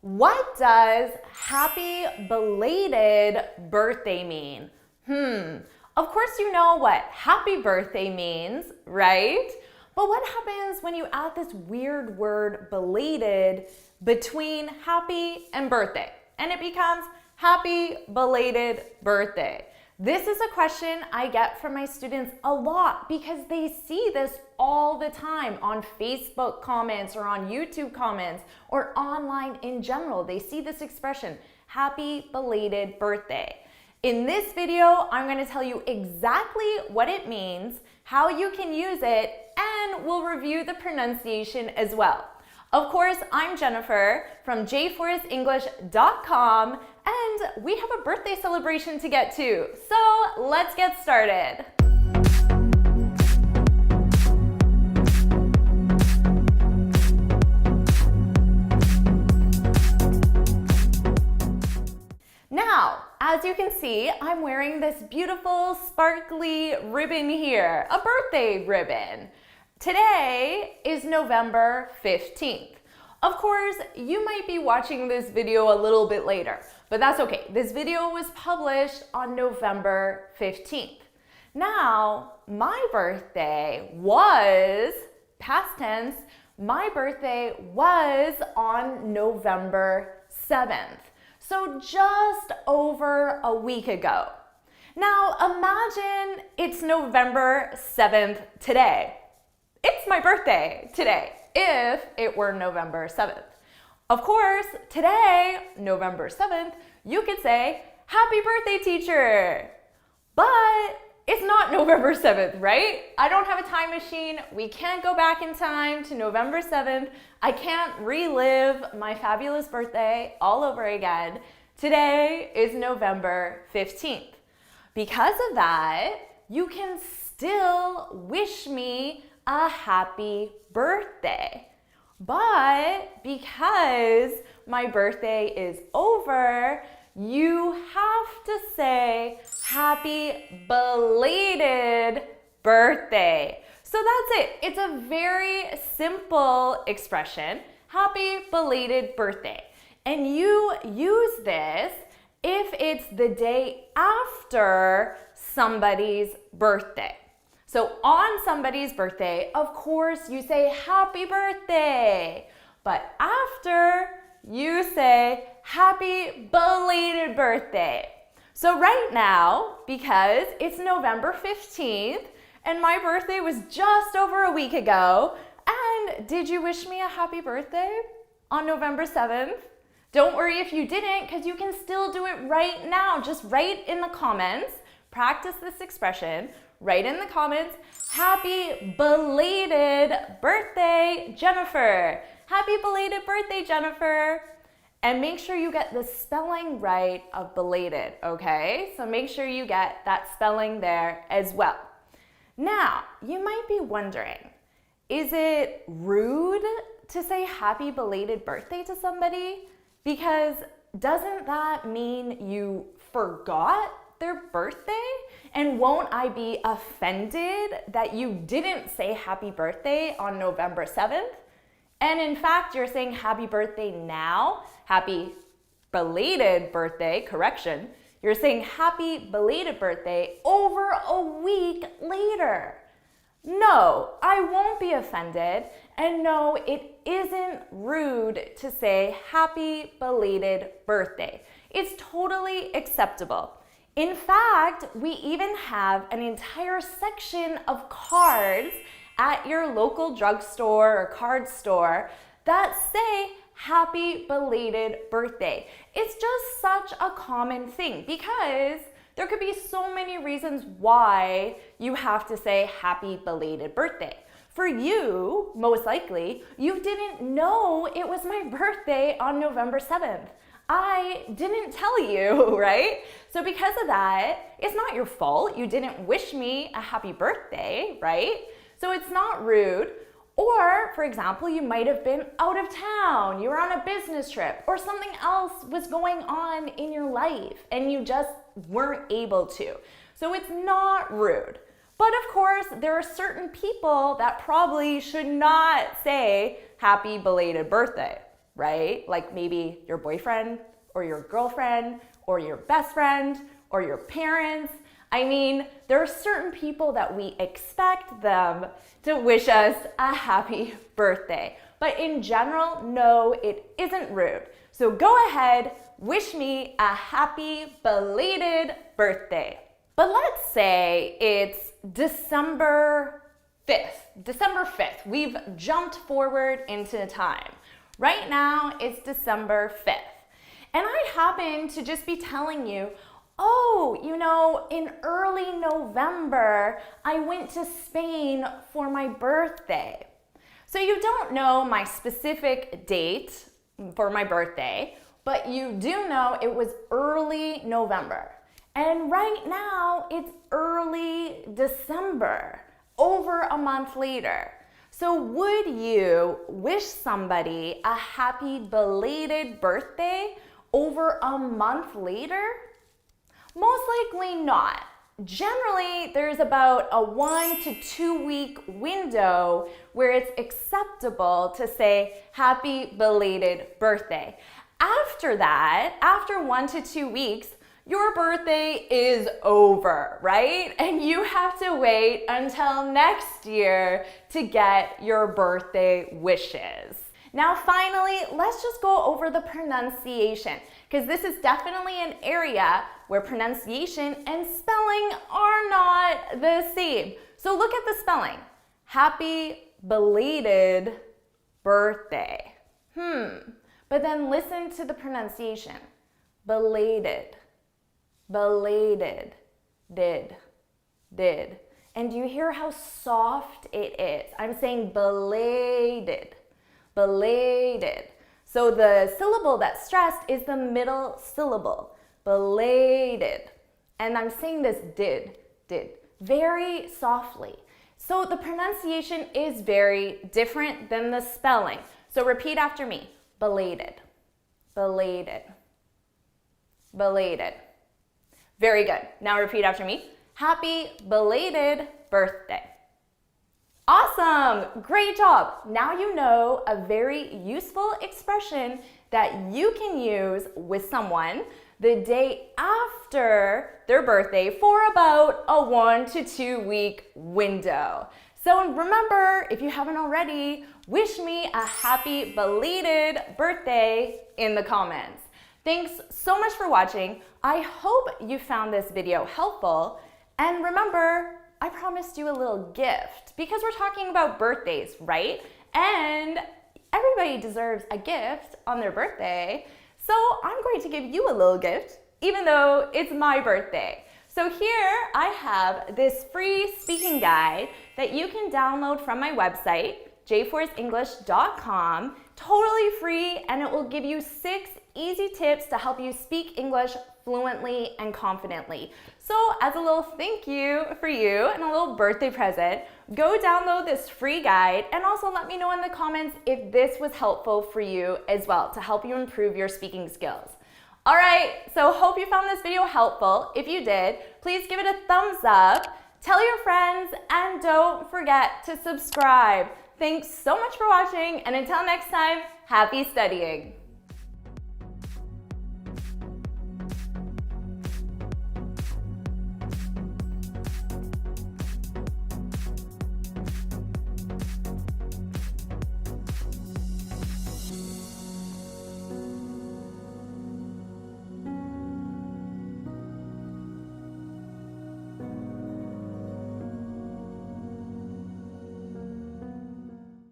What does happy belated birthday mean? Of course you know what happy birthday means, right? But what happens when you add this weird word belated between happy and birthday? And it becomes happy belated birthday. This is a question I get from my students a lot because they see this all the time on Facebook comments or on YouTube comments or online in general. They see this expression, happy belated birthday. In this video, I'm going to tell you exactly what it means, how you can use it, and we'll review the pronunciation as well. Of course, I'm Jennifer from jforrestenglish.com, and we have a birthday celebration to get to. So let's get started. Now, as you can see, I'm wearing this beautiful sparkly ribbon here, a birthday ribbon. Today is November 15th. Of course, you might be watching this video a little bit later, but that's okay. This video was published on November 15th. Now, my birthday was, past tense, my birthday was on November 7th. So just over a week ago. Now imagine it's November 7th today. It's my birthday today, if it were November 7th. Of course, today, November 7th, you could say, happy birthday, teacher. But it's not November 7th, right? I don't have a time machine. We can't go back in time to November 7th. I can't relive my fabulous birthday all over again. Today is November 15th. Because of that, you can still wish me a happy birthday. But because my birthday is over, you have to say happy belated birthday. So that's it. It's a very simple expression, happy belated birthday. And you use this if it's the day after somebody's birthday. So on somebody's birthday, of course, you say happy birthday. But after, you say happy belated birthday. So right now, because it's November 15th and my birthday was just over a week ago, and did you wish me a happy birthday on November 7th? Don't worry if you didn't, because you can still do it right now. Just write in the comments, practice this expression, write in the comments, happy belated birthday, Jennifer. Happy belated birthday, Jennifer. And make sure you get the spelling right of belated, okay? So make sure you get that spelling there as well. Now, you might be wondering, is it rude to say happy belated birthday to somebody? Because doesn't that mean you forgot their birthday? And won't I be offended that you didn't say happy birthday on November 7th? And in fact, you're saying happy birthday now, happy belated birthday, correction. You're saying happy belated birthday over a week later. No, I won't be offended. And no, it isn't rude to say happy belated birthday. It's totally acceptable. In fact, we even have an entire section of cards at your local drugstore or card store that say happy belated birthday. It's just such a common thing because there could be so many reasons why you have to say happy belated birthday. For you, most likely, you didn't know it was my birthday on November 7th. I didn't tell you, right? So because of that, it's not your fault. You didn't wish me a happy birthday, right? So it's not rude. Or, for example, you might have been out of town, you were on a business trip, or something else was going on in your life and you just weren't able to. So it's not rude. But of course, there are certain people that probably should not say happy belated birthday, right? Like maybe your boyfriend or your girlfriend or your best friend or your parents. I mean, there are certain people that we expect them to wish us a happy birthday. But in general, no, it isn't rude. So go ahead, wish me a happy belated birthday. But let's say it's December 5th. We've jumped forward into time. Right now, it's December 5th. And I happen to just be telling you, oh, you know, in early November, I went to Spain for my birthday. So you don't know my specific date for my birthday, but you do know it was early November. And right now, it's early December, over a month later. So would you wish somebody a happy belated birthday over a month later? Most likely not. Generally, there's about a 1 to 2 week window where it's acceptable to say happy belated birthday. After that, after 1 to 2 weeks, your birthday is over, right? And you have to wait until next year to get your birthday wishes. Now, finally, let's just go over the pronunciation, because this is definitely an area where pronunciation and spelling are not the same. So look at the spelling. Happy belated birthday. But then listen to the pronunciation. Belated. Belated. Did. And do you hear how soft it is? I'm saying belated. Belated. So the syllable that's stressed is the middle syllable. Belated. And I'm saying this did, very softly. So the pronunciation is very different than the spelling. So repeat after me. Belated. Belated. Belated. Very good. Now repeat after me. Happy belated birthday. Awesome! Great job! Now you know a very useful expression that you can use with someone the day after their birthday for about a 1 to 2 week window. So remember, if you haven't already, wish me a happy belated birthday in the comments. Thanks so much for watching. I hope you found this video helpful. And remember, I promised you a little gift because we're talking about birthdays, right? And everybody deserves a gift on their birthday. So I'm going to give you a little gift, even though it's my birthday. So here I have this free speaking guide that you can download from my website, jforceenglish.com, totally free, and it will give you 6 easy tips to help you speak English fluently and confidently. So as a little thank you for you and a little birthday present, go download this free guide and also let me know in the comments if this was helpful for you as well to help you improve your speaking skills. All right, so hope you found this video helpful. If you did, please give it a thumbs up, tell your friends, and don't forget to subscribe. Thanks so much for watching, and until next time, happy studying.